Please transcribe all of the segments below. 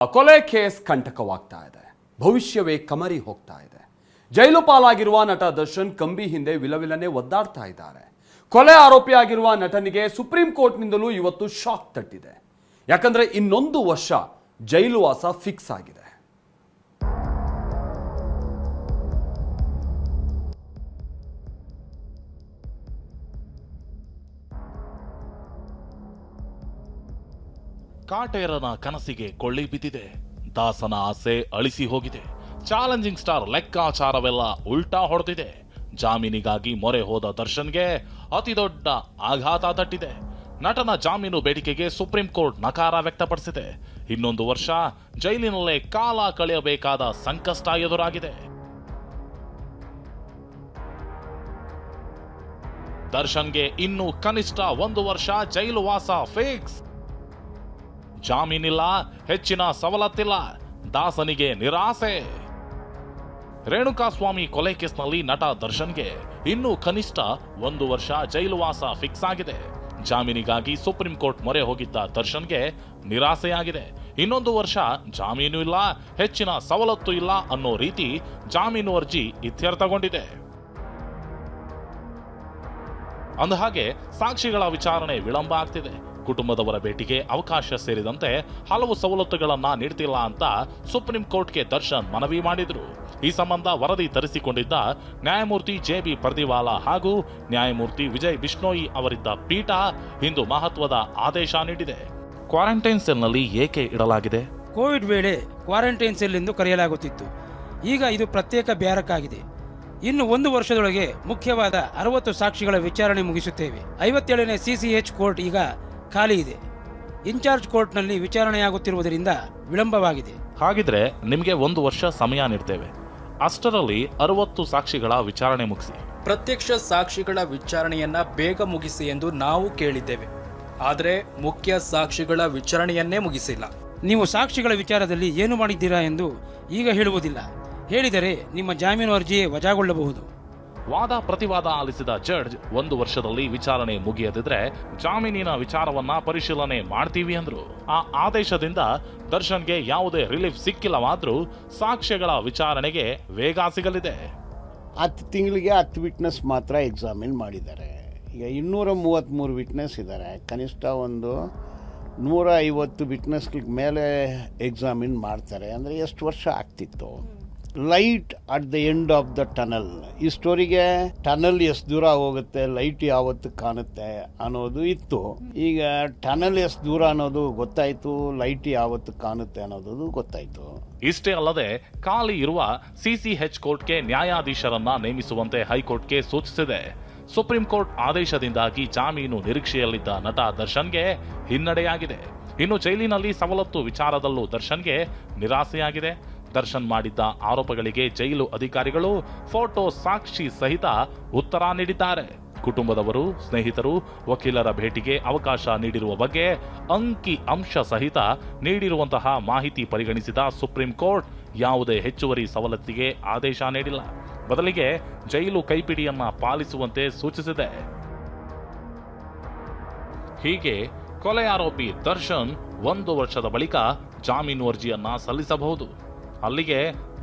ಕೊಲೆ ಕೇಸ್ ಕಂಟಕವಾಗ್ತಾ ಇದೆ. ಭವಿಷ್ಯವೇ ಕಮರಿ ಹೋಗ್ತಾ ಇದೆ. ಜೈಲು ಪಾಲಾಗಿರುವ ನಟ ದರ್ಶನ್ ಕಂಬಿ ಹಿಂದೆ ವಿಲವಿಲನೆ ಒದ್ದಾಡ್ತಾ ಇದ್ದಾರೆ. ಕೊಲೆ ಆರೋಪಿಯಾಗಿರುವ ನಟನಿಗೆ ಸುಪ್ರೀಂ ಕೋರ್ಟ್ನಿಂದಲೂ ಇವತ್ತು ಶಾಕ್ ತಟ್ಟಿದೆ. ಯಾಕಂದ್ರೆ ಇನ್ನೊಂದು ವರ್ಷ ಜೈಲು ವಾಸ ಫಿಕ್ಸ್ ಆಗಿದೆ. ಕಾಟೇರನ ಕನಸಿಗೆ ಕೊಳ್ಳಿ ಬಿದ್ದಿದೆ. ದಾಸನ ಆಸೆ ಅಳಿಸಿ ಹೋಗಿದೆ. ಚಾಲೆಂಜಿಂಗ್ ಸ್ಟಾರ್ ಲೆಕ್ಕಾಚಾರವೆಲ್ಲ ಉಲ್ಟಾ ಹೊಡೆದಿದೆ. ಜಾಮೀನಿಗಾಗಿ ಮೊರೆ ಹೋದ ದರ್ಶನ್ಗೆ ಅತಿ ದೊಡ್ಡ ಆಘಾತ ತಟ್ಟಿದೆ. ನಟನ ಜಾಮೀನು ಬೇಡಿಕೆಗೆ ಸುಪ್ರೀಂ ಕೋರ್ಟ್ ನಕಾರ ವ್ಯಕ್ತಪಡಿಸಿದೆ. ಇನ್ನೊಂದು ವರ್ಷ ಜೈಲಿನಲ್ಲೇ ಕಾಲ ಕಳೆಯಬೇಕಾದ ಸಂಕಷ್ಟ ಎದುರಾಗಿದೆ. ದರ್ಶನ್ಗೆ ಇನ್ನು ಕನಿಷ್ಠ 1 ವರ್ಷ ಜೈಲು ವಾಸ ಫಿಕ್ಸ್. ಜಾಮೀನಿಲ್ಲ, ಹೆಚ್ಚಿನ ಸವಲತ್ತಿಲ್ಲ, ದಾಸನಿಗೆ ನಿರಾಸೆ. ರೇಣುಕಾಸ್ವಾಮಿ ಕೊಲೆ ಕೇಸ್ನಲ್ಲಿ ನಟ ದರ್ಶನ್ಗೆ ಇನ್ನೂ ಕನಿಷ್ಠ 1 ವರ್ಷ ಜೈಲು ವಾಸ ಫಿಕ್ಸ್ ಆಗಿದೆ. ಜಾಮೀನಿಗಾಗಿ ಸುಪ್ರೀಂ ಕೋರ್ಟ್ ಮೊರೆ ಹೋಗಿದ್ದ ದರ್ಶನ್ಗೆ ನಿರಾಸೆಯಾಗಿದೆ. ಇನ್ನೊಂದು ವರ್ಷ ಜಾಮೀನು ಇಲ್ಲ, ಹೆಚ್ಚಿನ ಸವಲತ್ತು ಇಲ್ಲ ಅನ್ನೋ ರೀತಿ ಜಾಮೀನು ಅರ್ಜಿ ಇತ್ಯರ್ಥಗೊಂಡಿದೆ. ಅಂದಹಾಗೆ ಸಾಕ್ಷಿಗಳ ವಿಚಾರಣೆ ವಿಳಂಬ ಆಗ್ತಿದೆ. ಕುಟುಂಬದವರ ಭೇಟಿಗೆ ಅವಕಾಶ ಸೇರಿದಂತೆ ಹಲವು ಸವಲತ್ತುಗಳನ್ನ ನೀಡ್ತಿಲ್ಲ ಅಂತ ಸುಪ್ರೀಂ ಕೋರ್ಟ್ಗೆ ದರ್ಶನ್ ಮನವಿ ಮಾಡಿದ್ರು. ಈ ಸಂಬಂಧ ವರದಿ ತರಿಸಿಕೊಂಡಿದ್ದ ನ್ಯಾಯಮೂರ್ತಿ ಜೆ.ಬಿ. ಪರ್ದಿವಾಲಾ ಹಾಗೂ ನ್ಯಾಯಮೂರ್ತಿ ವಿಜಯ್ ಬಿಷ್ಣೋಯಿ ಅವರಿದ್ದ ಪೀಠ ಇಂದು ಮಹತ್ವದ ಆದೇಶ ನೀಡಿದೆ. ಕ್ವಾರಂಟೈನ್ ಸೆಲ್ನಲ್ಲಿ ಏಕೆ ಇಡಲಾಗಿದೆ? ಕೋವಿಡ್ ವೇಳೆ ಕ್ವಾರಂಟೈನ್ ಸೆಲ್ ಎಂದು ಕರೆಯಲಾಗುತ್ತಿತ್ತು. ಈಗ ಇದು ಪ್ರತ್ಯೇಕ ಬ್ಯಾರಕ್ ಆಗಿದೆ. ಇನ್ನು 1 ವರ್ಷದೊಳಗೆ ಮುಖ್ಯವಾದ 60 ಸಾಕ್ಷಿಗಳ ವಿಚಾರಣೆ ಮುಗಿಸುತ್ತೇವೆ. 57ನೇ ಸಿಸಿಎಚ್ ಕೋರ್ಟ್ ಈಗ ಖಾಲಿ ಇದೆ. ಇನ್ಚಾರ್ಜ್ ಕೋರ್ಟ್ನಲ್ಲಿ ವಿಚಾರಣೆಯಾಗುತ್ತಿರುವುದರಿಂದ ವಿಳಂಬವಾಗಿದೆ. ಹಾಗಿದ್ರೆ ನಿಮಗೆ 1 ವರ್ಷ ಸಮಯ ನೀಡ್ತೇವೆ. ಅಷ್ಟರಲ್ಲಿ 60 ಸಾಕ್ಷಿಗಳ ವಿಚಾರಣೆ ಮುಗಿಸಿ. ಪ್ರತ್ಯಕ್ಷ ಸಾಕ್ಷಿಗಳ ವಿಚಾರಣೆಯನ್ನ ಬೇಗ ಮುಗಿಸಿ ಎಂದು ನಾವು ಕೇಳಿದ್ದೇವೆ. ಆದರೆ ಮುಖ್ಯ ಸಾಕ್ಷಿಗಳ ವಿಚಾರಣೆಯನ್ನೇ ಮುಗಿಸಿಲ್ಲ. ನೀವು ಸಾಕ್ಷಿಗಳ ವಿಚಾರದಲ್ಲಿ ಏನು ಮಾಡಿದ್ದೀರಾ ಎಂದು ಈಗ ಹೇಳುವುದಿಲ್ಲ. ಹೇಳಿದರೆ ನಿಮ್ಮ ಜಾಮೀನು ಅರ್ಜಿಯೇ ವಜಾಗೊಳ್ಳಬಹುದು. ವಾದ ಪ್ರತಿವಾದ ಆಲಿಸಿದ ಜಡ್ಜ್ 1 ವರ್ಷದಲ್ಲಿ ವಿಚಾರಣೆ ಮುಗಿಯದಿದ್ರೆ ಜಾಮೀನಿನ ವಿಚಾರವನ್ನ ಪರಿಶೀಲನೆ ಮಾಡ್ತೀವಿ ಅಂದ್ರು. ಆ ಆದೇಶದಿಂದ ದರ್ಶನ್ಗೆ ಯಾವುದೇ ರಿಲೀಫ್ ಸಿಕ್ಕಿಲ್ಲವಾದ್ರೂ ಸಾಕ್ಷ್ಯಗಳ ವಿಚಾರಣೆಗೆ ವೇಗ ಸಿಗಲಿದೆ. 10 ತಿಂಗಳಿಗೆ 10 ವಿಟ್ನೆಸ್ ಮಾತ್ರ ಎಕ್ಸಾಮಿನ್ ಮಾಡಿದ್ದಾರೆ. ಈಗ 233 ವಿಟ್ನೆಸ್ ಇದ್ದಾರೆ. ಕನಿಷ್ಠ ಒಂದು 150 ವಿಟ್ನೆಸ್ಗಳ ಮೇಲೆ ಎಕ್ಸಾಮಿನ್ ಮಾಡ್ತಾರೆ. ಅಂದರೆ ಎಷ್ಟು ವರ್ಷ ಆಗ್ತಿತ್ತು? Light at the end of the tunnel. ಈ ಸ್ಟೋರಿಗೆ ಟನಲ್ ಎಷ್ಟು ದೂರ ಹೋಗುತ್ತೆ, ಲೈಟ್ ಯಾವತ್ತು ಕಾಣುತ್ತೆ ಅನ್ನೋದು ಇತ್ತು. ಈಗ ಟನಲ್ ಎಷ್ಟು ದೂರ ಅನ್ನೋದು ಗೊತ್ತಾಯ್ತು, ಲೈಟ್ ಯಾವತ್ತು ಕಾಣುತ್ತೆ ಅನ್ನೋದು ಗೊತ್ತಾಯ್ತು. ಇಷ್ಟೇ ಅಲ್ಲದೆ ಖಾಲಿ ಇರುವ ಸಿಸಿಎಚ್ ಕೋರ್ಟ್ಗೆ ನ್ಯಾಯಾಧೀಶರನ್ನ ನೇಮಿಸುವಂತೆ ಹೈಕೋರ್ಟ್ಗೆ ಸೂಚಿಸಿದೆ. ಸುಪ್ರೀಂ ಕೋರ್ಟ್ ಆದೇಶದಿಂದಾಗಿ ಜಾಮೀನು ನಿರೀಕ್ಷೆಯಲ್ಲಿದ್ದ ನಟ ದರ್ಶನ್ಗೆ ಹಿನ್ನಡೆಯಾಗಿದೆ. ಇನ್ನು ಜೈಲಿನಲ್ಲಿ ಸವಲತ್ತು ವಿಚಾರದಲ್ಲೂ ದರ್ಶನ್ಗೆ ನಿರಾಸೆಯಾಗಿದೆ. ದರ್ಶನ್ ಮಾಡಿದ್ದ ಆರೋಪಗಳಿಗೆ ಜೈಲು ಅಧಿಕಾರಿಗಳು ಫೋಟೋ ಸಾಕ್ಷಿ ಸಹಿತ ಉತ್ತರ ನೀಡಿದ್ದಾರೆ. ಕುಟುಂಬದವರು, ಸ್ನೇಹಿತರು, ವಕೀಲರ ಭೇಟಿಗೆ ಅವಕಾಶ ನೀಡಿರುವ ಬಗ್ಗೆ ಅಂಕಿ ಅಂಶ ಸಹಿತ ನೀಡಿರುವಂತಹ ಮಾಹಿತಿ ಪರಿಗಣಿಸಿದ ಸುಪ್ರೀಂ ಕೋರ್ಟ್ ಯಾವುದೇ ಹೆಚ್ಚುವರಿ ಸವಲತ್ತಿಗೆ ಆದೇಶ ನೀಡಿಲ್ಲ. ಬದಲಿಗೆ ಜೈಲು ಕೈಪಿಡಿಯನ್ನ ಪಾಲಿಸುವಂತೆ ಸೂಚಿಸಿದೆ. ಹೀಗೆ ಕೊಲೆ ಆರೋಪಿ ದರ್ಶನ್ 1 ವರ್ಷದ ಬಳಿಕ ಜಾಮೀನು ಅರ್ಜಿಯನ್ನ ಸಲ್ಲಿಸಬಹುದು. ಅಲ್ಲಿಗೆ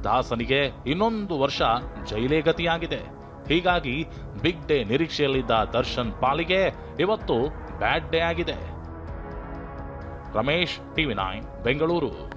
ದಾಸನಿಗೆ ಇನ್ನೊಂದು ವರ್ಷ ಜೈಲೇ ಗತಿಯಾಗಿದೆ. ಹೀಗಾಗಿ ಬಿಗ್ ಡೇ ನಿರೀಕ್ಷೆಯಲ್ಲಿದ್ದ ದರ್ಶನ್ ಪಾಲಿಗೆ ಇವತ್ತು ಬ್ಯಾಡ್ ಡೇ ಆಗಿದೆ. ರಮೇಶ್, TV9 ಬೆಂಗಳೂರು.